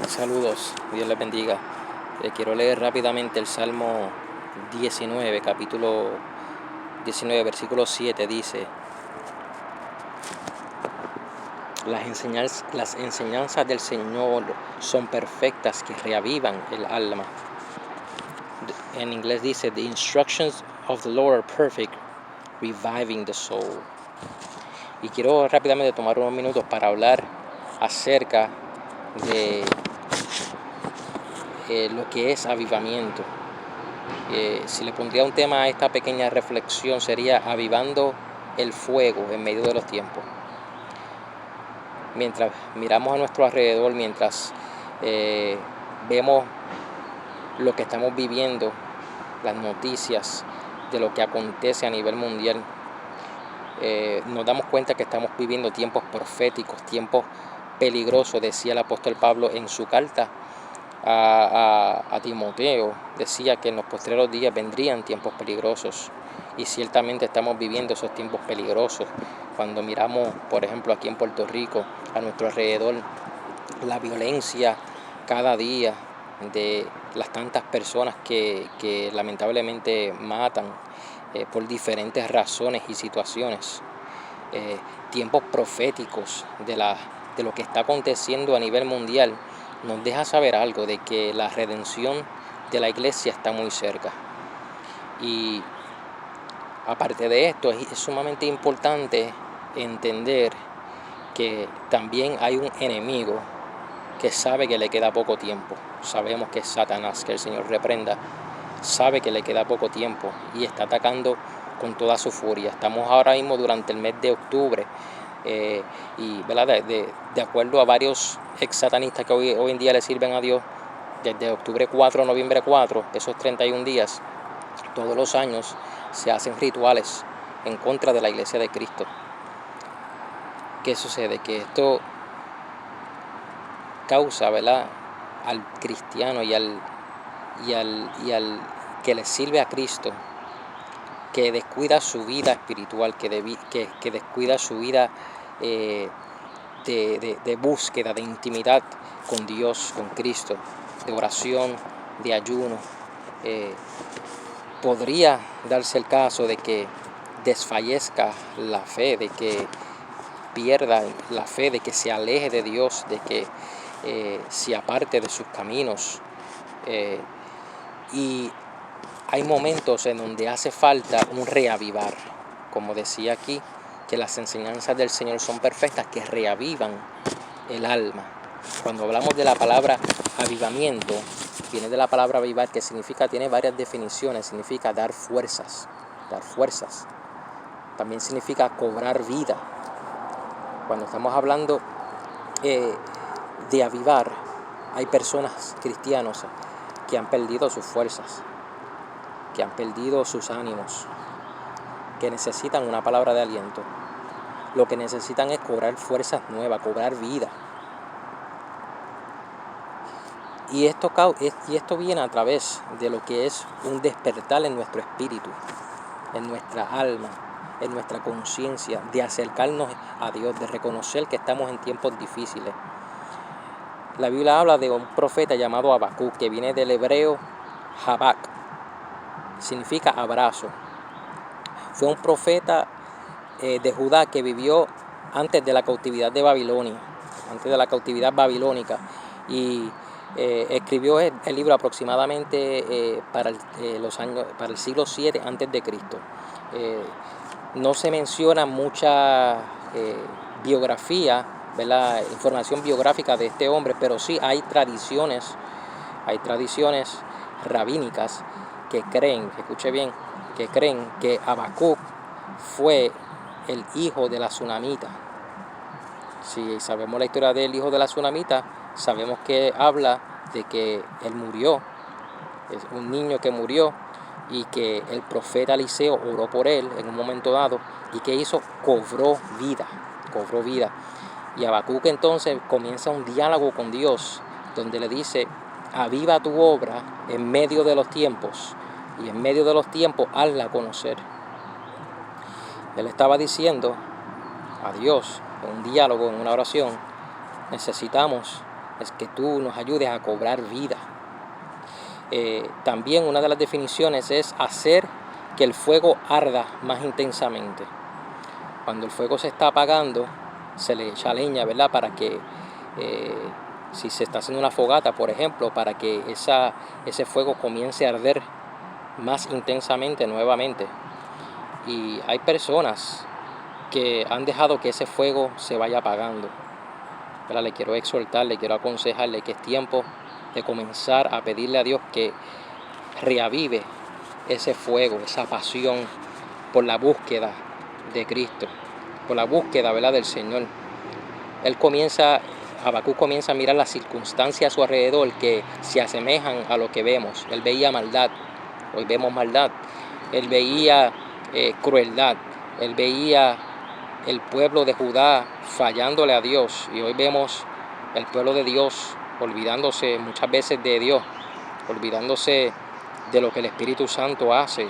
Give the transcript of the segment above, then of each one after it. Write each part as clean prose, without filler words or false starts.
Saludos, Dios les bendiga. Quiero leer rápidamente el Salmo 19, capítulo 19, versículo 7, dice: las enseñanzas del Señor son perfectas, que reavivan el alma. En inglés dice: The instructions of the Lord are perfect, reviving the soul. Y quiero rápidamente tomar unos minutos para hablar acerca de lo que es avivamiento. Si le pondría un tema a esta pequeña reflexión, sería avivando el fuego en medio de los tiempos. Mientras miramos a nuestro alrededor, mientras vemos lo que estamos viviendo, las noticias de lo que acontece a nivel mundial, nos damos cuenta que estamos viviendo tiempos proféticos, tiempos peligrosos. Decía el apóstol Pablo en su carta a Timoteo, decía que en los postreros días vendrían tiempos peligrosos, y ciertamente estamos viviendo esos tiempos peligrosos. Cuando miramos, por ejemplo, aquí en Puerto Rico, a nuestro alrededor, la violencia cada día de las tantas personas que lamentablemente matan por diferentes razones y situaciones, tiempos proféticos de lo que está aconteciendo a nivel mundial, nos deja saber algo de que la redención de la iglesia está muy cerca. Y aparte de esto, es sumamente importante entender que también hay un enemigo que sabe que le queda poco tiempo. Sabemos que es Satanás, que el Señor reprenda, sabe que le queda poco tiempo y está atacando con toda su furia. Estamos ahora mismo durante el mes de octubre, y ¿verdad? De acuerdo a varios ex-satanistas que hoy en día le sirven a Dios, desde octubre 4 a noviembre 4, esos 31 días, todos los años se hacen rituales en contra de la iglesia de Cristo. ¿Qué sucede? Que esto causa, ¿verdad?, al cristiano y al que le sirve a Cristo, que descuida su vida espiritual, que descuida su vida de búsqueda, de intimidad con Dios, con Cristo, de oración, de ayuno. Podría darse el caso de que desfallezca la fe, de que pierda la fe, de que se aleje de Dios, de que se aparte de sus caminos. Y hay momentos en donde hace falta un reavivar, como decía aquí, que las enseñanzas del Señor son perfectas, que reavivan el alma. Cuando hablamos de la palabra avivamiento, viene de la palabra avivar, que significa, tiene varias definiciones, significa dar fuerzas, también significa cobrar vida. Cuando estamos hablando de avivar, hay personas, cristianos, que han perdido sus fuerzas, que han perdido sus ánimos, que necesitan una palabra de aliento. Lo que necesitan es cobrar fuerzas nuevas, cobrar vida. Y esto viene a través de lo que es un despertar en nuestro espíritu, en nuestra alma, en nuestra conciencia, de acercarnos a Dios, de reconocer que estamos en tiempos difíciles. La Biblia habla de un profeta llamado Habacuc, que viene del hebreo Habak, significa abrazo. Fue un profeta de Judá que vivió antes de la cautividad de Babilonia, antes de la cautividad babilónica, y escribió el libro aproximadamente para el siglo 7 antes de Cristo. No se menciona mucha biografía, ¿verdad?, información biográfica de este hombre, pero sí hay tradiciones rabínicas que creen, escuche bien, que creen que Habacuc fue el hijo de la tsunamita. Si sabemos la historia del hijo de la tsunamita, sabemos que habla de que él murió, es un niño que murió, y que el profeta Eliseo oró por él en un momento dado, y que hizo, cobró vida. Y Habacuc entonces comienza un diálogo con Dios, donde le dice: aviva tu obra en medio de los tiempos, y en medio de los tiempos hazla conocer. Él estaba diciendo a Dios, en un diálogo, en una oración: necesitamos es que tú nos ayudes a cobrar vida. También una de las definiciones es hacer que el fuego arda más intensamente. Cuando el fuego se está apagando, se le echa leña, ¿verdad? Para que, si se está haciendo una fogata, por ejemplo, para que ese fuego comience a arder más intensamente nuevamente. Y hay personas que han dejado que ese fuego se vaya apagando, ¿verdad? Le quiero exhortar, le quiero aconsejarle que es tiempo de comenzar a pedirle a Dios que reavive ese fuego, esa pasión por la búsqueda de Cristo, por la búsqueda, ¿verdad?, del Señor. Habacuc comienza a mirar las circunstancias a su alrededor que se asemejan a lo que vemos. Él veía maldad, hoy vemos maldad. Él veía crueldad, él veía el pueblo de Judá fallándole a Dios, y hoy vemos el pueblo de Dios olvidándose muchas veces de Dios, olvidándose de lo que el Espíritu Santo hace,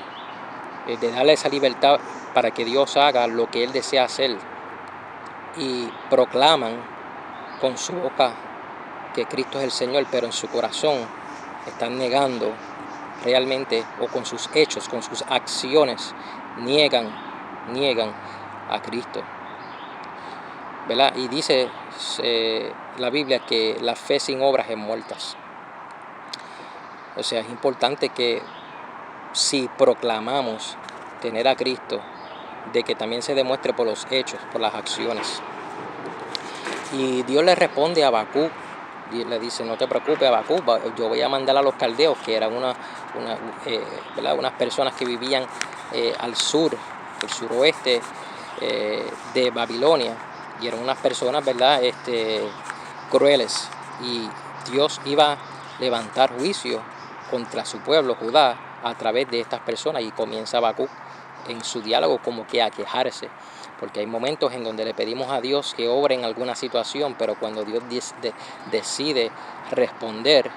de darle esa libertad para que Dios haga lo que Él desea hacer, y proclaman con su boca que Cristo es el Señor, pero en su corazón están negando realmente, o con sus hechos, con sus acciones, niegan a Cristo, ¿verdad? Y dice la Biblia que la fe sin obras es muerta. O sea, es importante que si proclamamos tener a Cristo, de que también se demuestre por los hechos, por las acciones. Y Dios le responde a Habacuc, y le dice: no te preocupes, Habacuc, yo voy a mandar a los caldeos, que eran unas personas que vivían al sur, el suroeste de Babilonia, y eran unas personas, ¿verdad?, crueles, y Dios iba a levantar juicio contra su pueblo, Judá, a través de estas personas. Y comienza Habacuc en su diálogo como que a quejarse, porque hay momentos en donde le pedimos a Dios que obre en alguna situación, pero cuando Dios decide responder,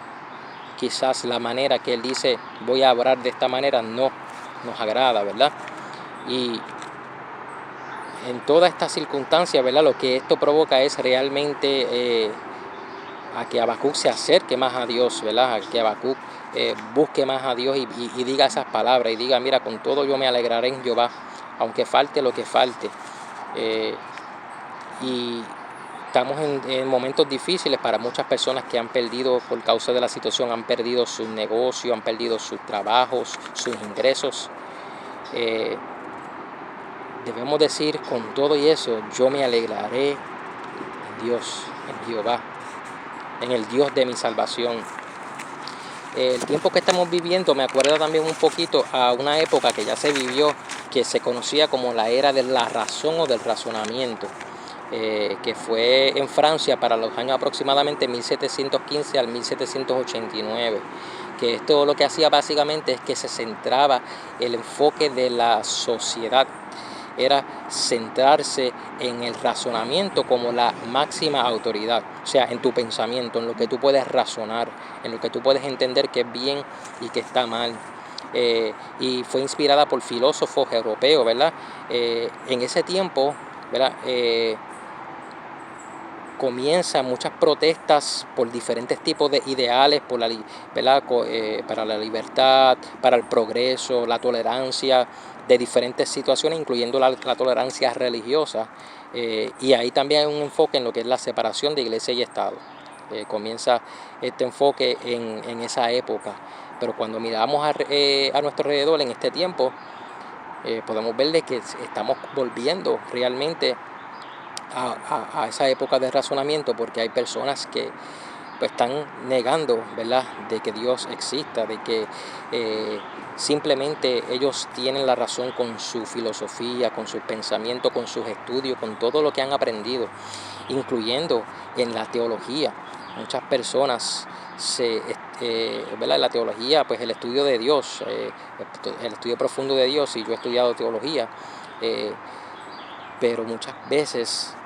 quizás la manera que Él dice voy a obrar de esta manera no nos agrada, ¿verdad? Y en toda esta circunstancia, ¿verdad?, lo que esto provoca es realmente a que Habacuc se acerque más a Dios, ¿verdad? A que Habacuc busque más a Dios y diga esas palabras, y diga: mira, con todo yo me alegraré en Jehová, aunque falte lo que falte. Y estamos en momentos difíciles para muchas personas que han perdido, por causa de la situación, han perdido sus negocios, han perdido sus trabajos, sus ingresos. Debemos decir: con todo y eso, yo me alegraré en Dios, en Jehová, en el Dios de mi salvación. El tiempo que estamos viviendo me acuerda también un poquito a una época que ya se vivió, que se conocía como la era de la razón o del razonamiento, que fue en Francia para los años aproximadamente 1715 al 1789. Que esto lo que hacía básicamente es que se centraba el enfoque de la sociedad, era centrarse en el razonamiento como la máxima autoridad, o sea, en tu pensamiento, en lo que tú puedes razonar, en lo que tú puedes entender que es bien y que está mal. Y fue inspirada por filósofos europeos, ¿verdad? En ese tiempo, ¿verdad?, comienzan muchas protestas por diferentes tipos de ideales, ¿verdad?, para la libertad, para el progreso, la tolerancia de diferentes situaciones, incluyendo la tolerancia religiosa. Y ahí también hay un enfoque en lo que es la separación de iglesia y Estado. Comienza este enfoque en esa época. Pero cuando miramos a nuestro alrededor en este tiempo, podemos ver de que estamos volviendo realmente a esa época de razonamiento, porque hay personas que pues están negando, ¿verdad?, de que Dios exista, de que simplemente ellos tienen la razón con su filosofía, con sus pensamientos, con sus estudios, con todo lo que han aprendido, incluyendo en la teología. Muchas personas ¿verdad?, la teología, pues el estudio de Dios, el estudio profundo de Dios, y yo he estudiado teología, pero muchas veces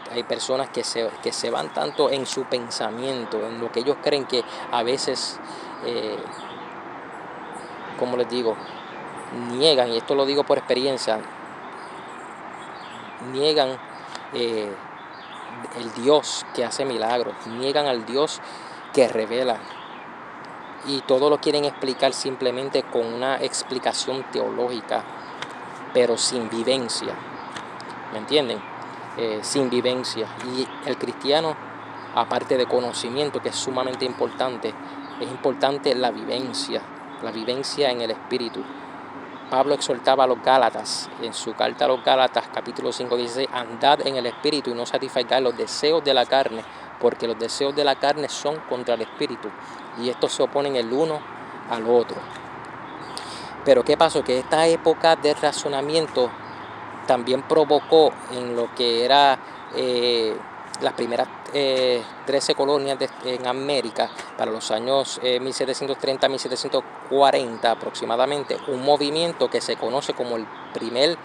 hay personas que se van tanto en su pensamiento, en lo que ellos creen, que a veces, como les digo, niegan, y esto lo digo por experiencia, niegan el Dios que hace milagros, niegan al Dios que revela. Y todo lo quieren explicar simplemente con una explicación teológica, pero sin vivencia. ¿Me entienden? Sin vivencia. Y el cristiano, aparte de conocimiento, que es sumamente importante, es importante la vivencia en el Espíritu. Pablo exhortaba a los Gálatas, en su carta a los Gálatas, capítulo 5, dice: andad en el Espíritu y no satisfagáis los deseos de la carne, porque los deseos de la carne son contra el Espíritu, y estos se oponen el uno al otro. Pero ¿qué pasó? Que esta época de razonamiento también provocó en lo que era las primeras 13 colonias en América, para los años 1730 a 1740 aproximadamente, un movimiento que se conoce como el primer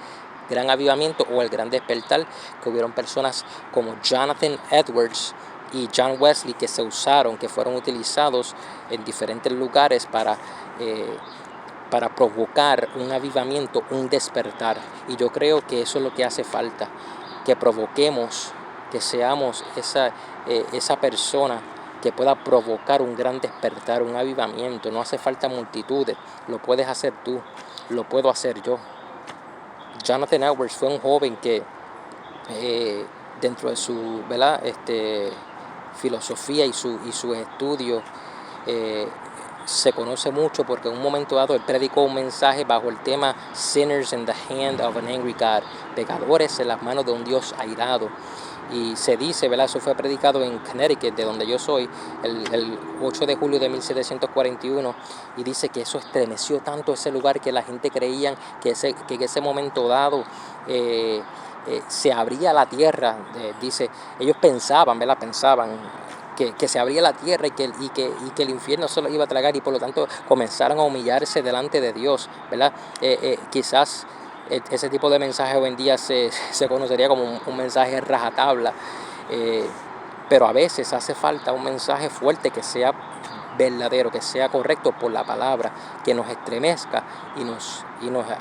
gran avivamiento o el gran despertar, que hubieron personas como Jonathan Edwards y John Wesley que fueron utilizados en diferentes lugares para provocar un avivamiento, un despertar. Y yo creo que eso es lo que hace falta, que provoquemos, que seamos esa persona que pueda provocar un gran despertar, un avivamiento. No hace falta multitudes, lo puedes hacer tú, lo puedo hacer yo. Jonathan Edwards fue un joven que dentro de su filosofía y sus estudios se conoce mucho, porque en un momento dado él predicó un mensaje bajo el tema Sinners in the Hand of an Angry God, pecadores en las manos de un Dios airado. Y se dice, ¿verdad? Eso fue predicado en Connecticut, de donde yo soy, el 8 de julio de 1741, y dice que eso estremeció tanto ese lugar que la gente creía que en ese momento dado se abría la tierra. Dice, ellos pensaban, ¿verdad? Que se abría la tierra y que el infierno se lo iba a tragar, y por lo tanto comenzaron a humillarse delante de Dios, ¿verdad? Quizás ese tipo de mensaje hoy en día se conocería como un mensaje rajatabla, pero a veces hace falta un mensaje fuerte que sea verdadero, que sea correcto por la palabra, que nos estremezca y nos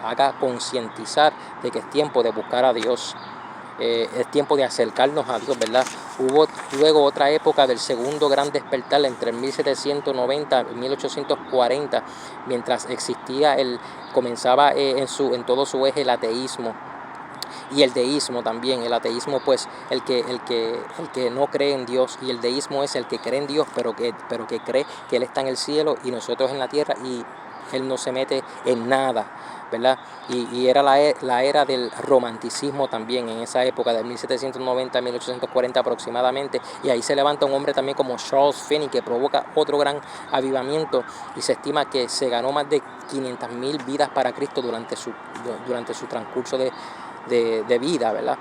haga concientizar de que es tiempo de buscar a Dios. Es tiempo de acercarnos a Dios, ¿verdad? Hubo luego otra época del segundo gran despertar entre el 1790 y 1840, mientras comenzaba en todo su eje el ateísmo y el deísmo también. El ateísmo, pues, el que no cree en Dios, y el deísmo es el que cree en Dios, pero que cree que Él está en el cielo y nosotros en la tierra, y Él no se mete en nada, ¿verdad? Y era la era del romanticismo también, en esa época de 1790 a 1840 aproximadamente, y ahí se levanta un hombre también como Charles Finney, que provoca otro gran avivamiento, y se estima que se ganó más de 500,000 vidas para Cristo durante su transcurso de vida, ¿verdad?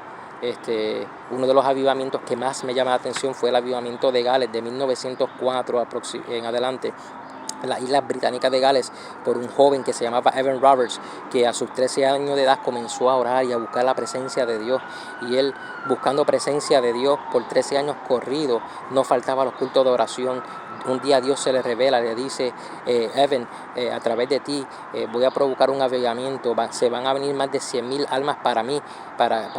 Uno de los avivamientos que más me llama la atención fue el avivamiento de Gales de 1904 en adelante, en las Islas Británicas de Gales, por un joven que se llamaba Evan Roberts, que a sus 13 años de edad comenzó a orar y a buscar la presencia de Dios. Y él, buscando presencia de Dios por 13 años corridos, no faltaba los cultos de oración. Un día Dios se le revela, le dice: Evan, a través de ti voy a provocar un avivamiento, se van a venir más de 100,000 almas para mí, para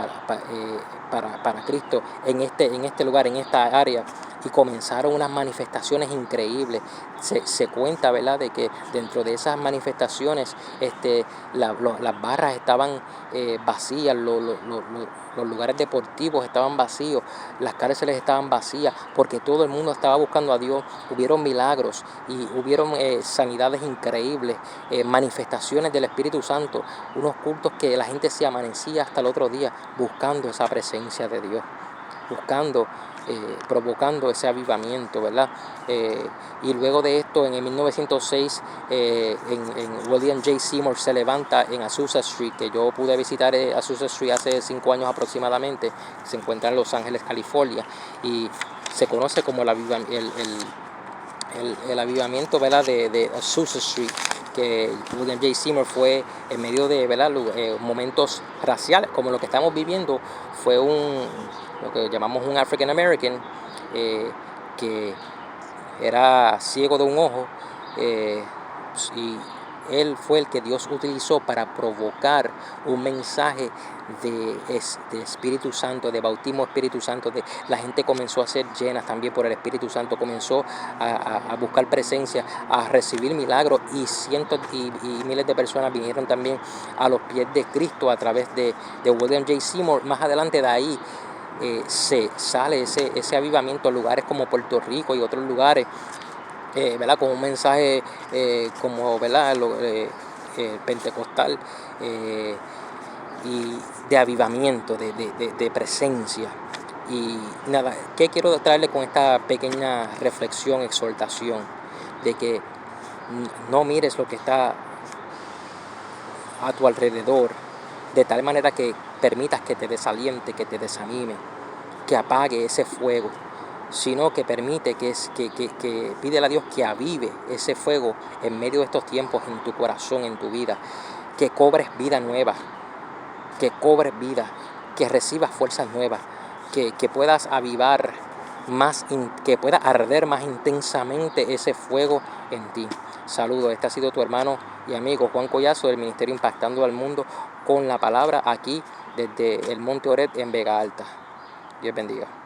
Cristo, en este lugar, en esta área. Y comenzaron unas manifestaciones increíbles. Se cuenta, ¿verdad?, de que dentro de esas manifestaciones las barras estaban vacías, los lugares deportivos estaban vacíos, las cárceles estaban vacías, porque todo el mundo estaba buscando a Dios. Hubieron milagros y hubieron sanidades increíbles, manifestaciones del Espíritu Santo, unos cultos que la gente se amanecía hasta el otro día buscando esa presencia de Dios, buscando, provocando ese avivamiento, ¿verdad? Y luego de esto, en el 1906, en William J. Seymour se levanta en Azusa Street, que yo pude visitar Azusa Street hace 5 años aproximadamente. Se encuentra en Los Ángeles, California, y se conoce como el avivamiento, ¿verdad?, de Azusa Street, que William J. Seymour fue en medio de, ¿verdad?, momentos raciales como lo que estamos viviendo. Fue lo que llamamos un African American, que era ciego de un ojo, y él fue el que Dios utilizó para provocar un mensaje de Espíritu Santo, de bautismo Espíritu Santo. La gente comenzó a ser llena también por el Espíritu Santo, comenzó a buscar presencia, a recibir milagros, y cientos y miles de personas vinieron también a los pies de Cristo a través de William J. Seymour. Más adelante de ahí se sale ese avivamiento en lugares como Puerto Rico y otros lugares, ¿verdad? Con un mensaje como, ¿verdad? Pentecostal, y de avivamiento, de presencia. Y nada, ¿qué quiero traerle con esta pequeña reflexión, exhortación? De que no mires lo que está a tu alrededor, de tal manera que permitas que te desaliente, que te desanime, que apague ese fuego, sino que permite que pídele a Dios que avive ese fuego en medio de estos tiempos en tu corazón, en tu vida, que cobres vida nueva, que cobres vida, que recibas fuerzas nuevas, que puedas avivar más, que pueda arder más intensamente ese fuego en ti. Saludos, este ha sido tu hermano y amigo Juan Collazo del Ministerio Impactando al Mundo con la Palabra, aquí desde el Monte Oret en Vega Alta. Dios bendiga.